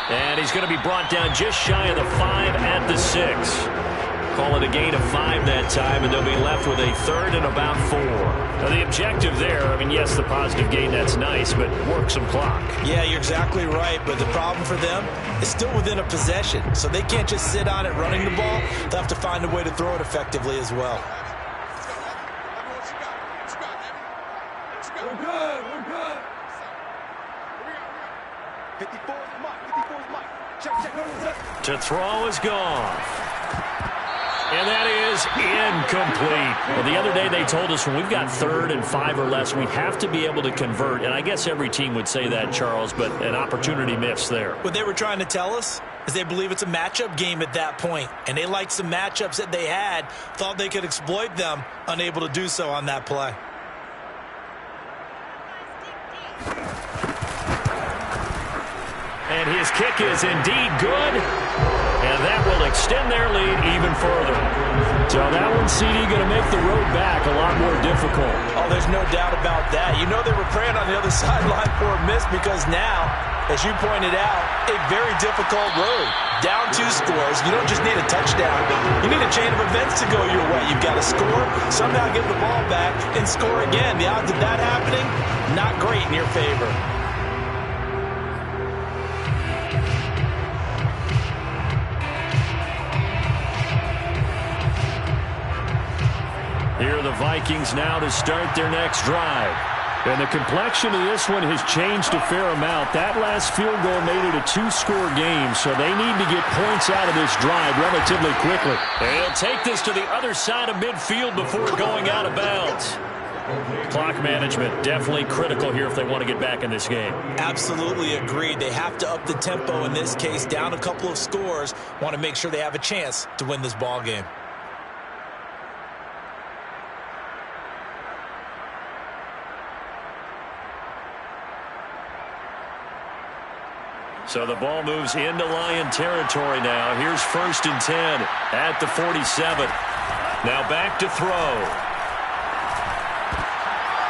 And he's going to be brought down just shy of the 5 at the 6. Call it a gain of 5 that time, and they'll be left with a 3rd and about 4. Now, the objective there, I mean, yes, the positive gain, that's nice, but work some clock. Yeah, you're exactly right, but the problem for them is still within a possession, so they can't just sit on it running the ball. They'll have to find a way to throw it effectively as well. We're good. We're good. 54 is Mike. 54 is Mike. Check. To throw is Goff. And that is incomplete. Well, the other day they told us when we've got 3rd and 5 or less, we have to be able to convert. And I guess every team would say that, Charles, but an opportunity missed there. What they were trying to tell us is they believe it's a matchup game at that point. And they liked some matchups that they had, thought they could exploit them, unable to do so on that play. And his kick is indeed good. And that will extend their lead even further. So that one, CD, going to make the road back a lot more difficult. Oh, there's no doubt about that. You know they were praying on the other sideline for a miss because now, as you pointed out, a very difficult road. Down 2 scores. You don't just need a touchdown. You need a chain of events to go your way. You've got to score, somehow get the ball back, and score again. The odds of that happening, not great in your favor. Here are the Vikings now to start their next drive. And the complexion of this one has changed a fair amount. That last field goal made it a 2-score game, so they need to get points out of this drive relatively quickly. And he'll take this to the other side of midfield before going out of bounds. Clock management definitely critical here if they want to get back in this game. Absolutely agreed. They have to up the tempo in this case, down a couple of scores. Want to make sure they have a chance to win this ball game. So the ball moves into Lion territory now. Here's 1st and 10 at the 47. Now back to throw.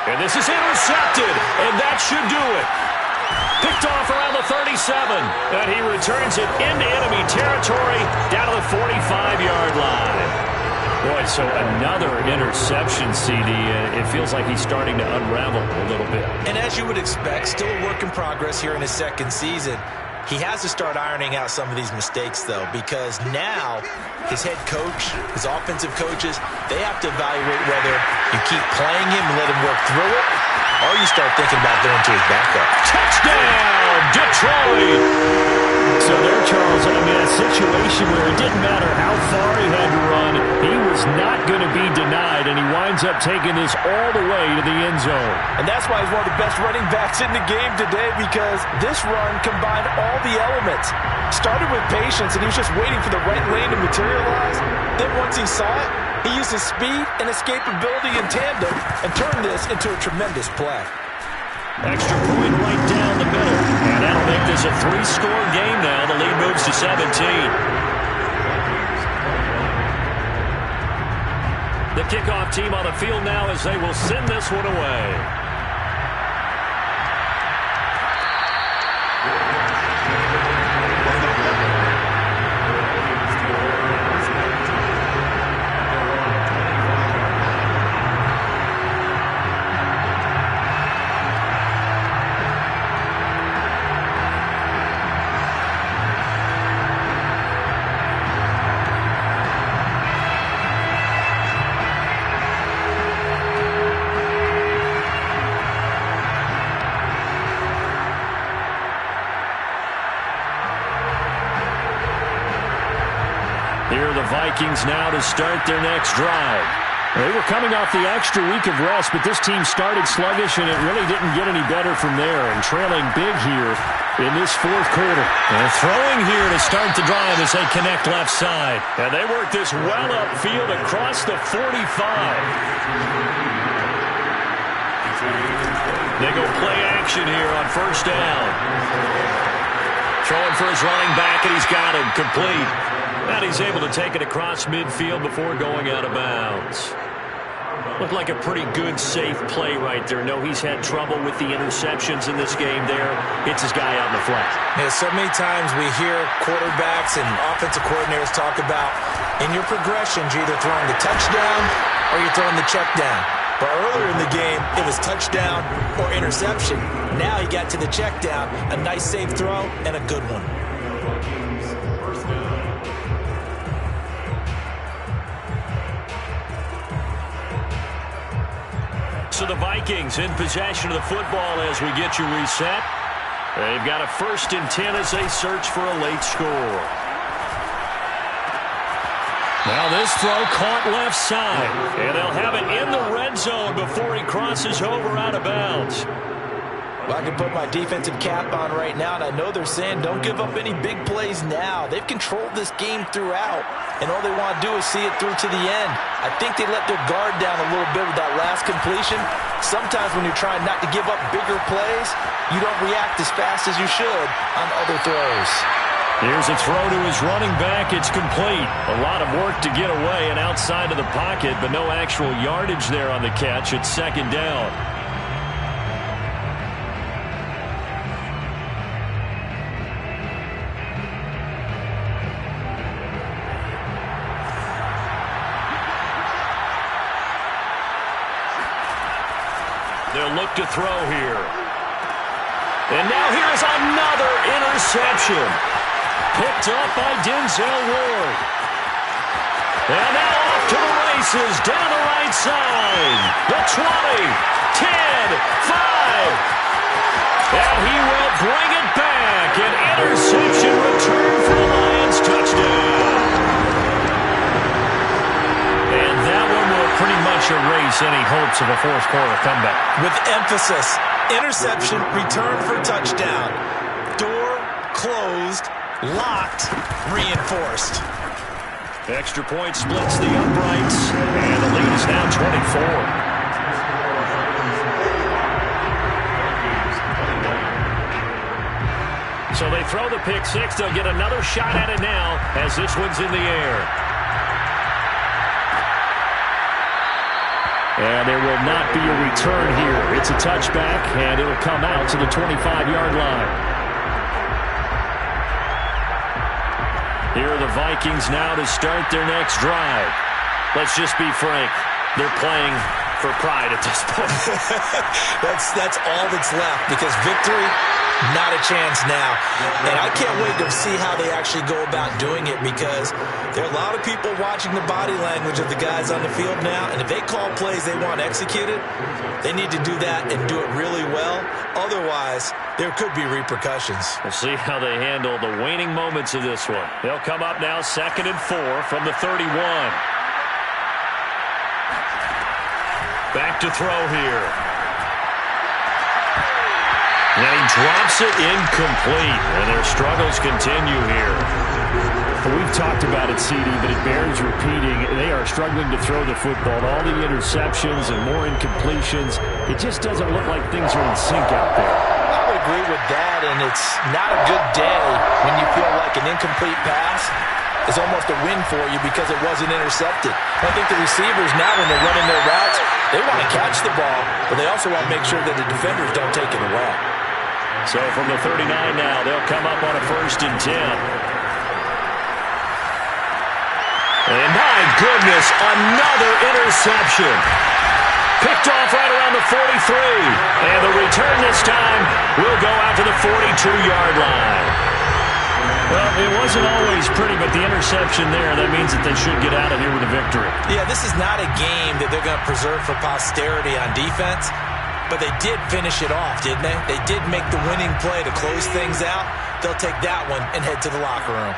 And this is intercepted, and that should do it. Picked off around the 37, and he returns it into enemy territory down to the 45-yard line. Boy, so another interception, CD. It feels like he's starting to unravel a little bit. And as you would expect, still a work in progress here in his 2nd season. He has to start ironing out some of these mistakes, though, because now his head coach, his offensive coaches, they have to evaluate whether you keep playing him and let him work through it, or you start thinking about going to his backup. Touchdown, Detroit! So there, Charles, I mean, a situation where it didn't matter how far he had to run, he was not going to be denied, and he winds up taking this all the way to the end zone. And that's why he's one of the best running backs in the game today, because this run combined all the elements. Started with patience, and he was just waiting for the right lane to materialize. Then once he saw it, he used his speed and escapability in tandem and turned this into a tremendous play. Extra point right down the middle. And that'll make this a 3-score game now. The lead moves to 17. The kickoff team on the field now as they will send this one away. Here are the Vikings now to start their next drive. They were coming off the extra week of rest, but this team started sluggish, and it really didn't get any better from there, and trailing big here in this fourth quarter. And throwing here to start the drive as they connect left side. And they work this well upfield across the 45. They go play action here on first down. Throwing for his running back, and he's got him complete. And he's able to take it across midfield before going out of bounds. Looked like a pretty good, safe play right there. No, he's had trouble with the interceptions in this game there. Hits his guy out in the flat. Yeah, so many times we hear quarterbacks and offensive coordinators talk about in your progressions, you're either throwing the touchdown or you're throwing the check down. But earlier in the game, it was touchdown or interception. Now he got to the check down, a nice safe throw, and a good one. So the Vikings in possession of the football as we get you reset. They've got a 1st and 10 as they search for a late score. Now this throw caught left side. And they'll have it in the red zone before he crosses over out of bounds. Well, I can put my defensive cap on right now, and I know they're saying don't give up any big plays now. They've controlled this game throughout, and all they want to do is see it through to the end. I think they let their guard down a little bit with that last completion. Sometimes when you're trying not to give up bigger plays, you don't react as fast as you should on other throws. Here's a throw to his running back. It's complete. A lot of work to get away and outside of the pocket, but no actual yardage there on the catch. It's 2nd down. They'll look to throw here. And now here's another interception. Picked up by Denzel Ward. And now off to the races down the right side. The 20, 10, 5. And he will bring it back. An interception return for the Lions. Touchdown. And that one will pretty much erase any hopes of a fourth quarter comeback. With emphasis, interception, return for touchdown. Door closed, locked, reinforced. Extra point splits the uprights, and the lead is now 24. So they throw the pick six. They'll get another shot at it now as this one's in the air. And there will not be a return here. It's a touchback, and it will come out to the 25-yard line. Here are the Vikings now to start their next drive. Let's just be frank. They're playing for pride at this point. That's all that's left, because victory, not a chance now. And I can't wait to see how they actually go about doing it, because there are a lot of people watching the body language of the guys on the field now, and if they call plays they want executed, they need to do that and do it really well. Otherwise, there could be repercussions. We'll see how they handle the waning moments of this one. They'll come up now 2nd and 4 from the 31. Back to throw here. And he drops it incomplete. And their struggles continue here. We've talked about it, CD, but it bears repeating. They are struggling to throw the football. All the interceptions and more incompletions. It just doesn't look like things are in sync out there. I would agree with that, and it's not a good day when you feel like an incomplete pass is almost a win for you because it wasn't intercepted. I think the receivers now, when they're running their routes, they want to catch the ball, but they also want to make sure that the defenders don't take it away. So from the 39 now, they'll come up on a 1st and 10. And my goodness, another interception. Picked off right around the 43. And the return this time will go out to the 42-yard line. Well, it wasn't always pretty, but the interception there, that means that they should get out of here with a victory. Yeah, this is not a game that they're going to preserve for posterity on defense, but they did finish it off, didn't they? They did make the winning play to close things out. They'll take that one and head to the locker room.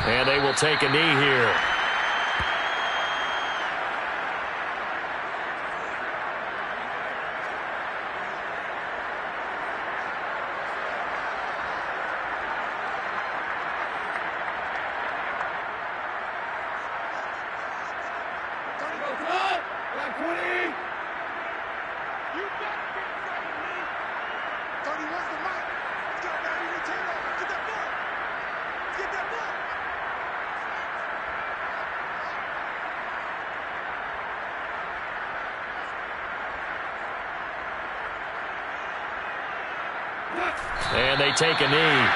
And they will take a knee here. And they take a knee.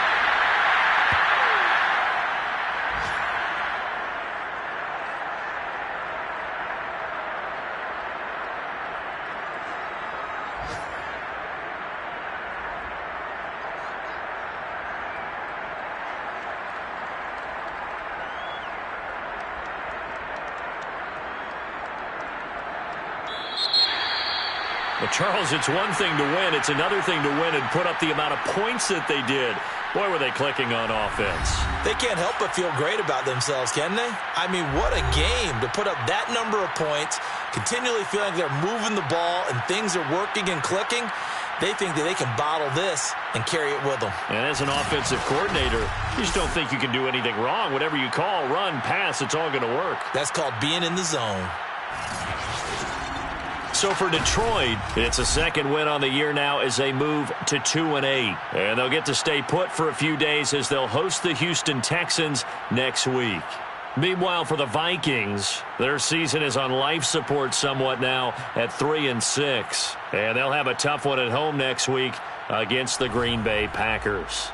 Well, Charles, it's one thing to win. It's another thing to win and put up the amount of points that they did. Boy, were they clicking on offense. They can't help but feel great about themselves, can they? I mean, what a game to put up that number of points, continually feeling like they're moving the ball and things are working and clicking. They think that they can bottle this and carry it with them. And as an offensive coordinator, you just don't think you can do anything wrong. Whatever you call, run, pass, it's all going to work. That's called being in the zone. So for Detroit, it's a second win on the year now as they move to 2-8. And they'll get to stay put for a few days as they'll host the Houston Texans next week. Meanwhile, for the Vikings, their season is on life support somewhat now at 3-6. And they'll have a tough one at home next week against the Green Bay Packers.